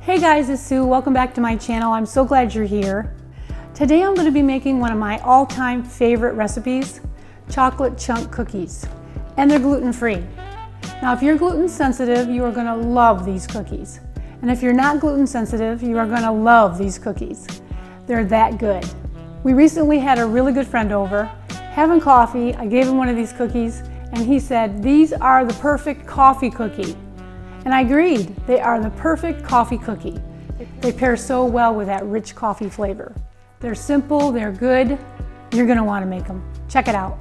Hey guys, it's Sue. Welcome back to my channel. I'm so glad you're here. Today I'm going to be making one of my all-time favorite recipes, chocolate chunk cookies. And they're gluten-free. Now if you're gluten sensitive, you are going to love these cookies. And if you're not gluten sensitive, you are going to love these cookies. They're that good. We recently had a really good friend over, having coffee. I gave him one of these cookies and he said, "These are the perfect coffee cookie." And I agreed, they are the perfect coffee cookie. They pair so well with that rich coffee flavor. They're simple, they're good. You're gonna wanna make them. Check it out.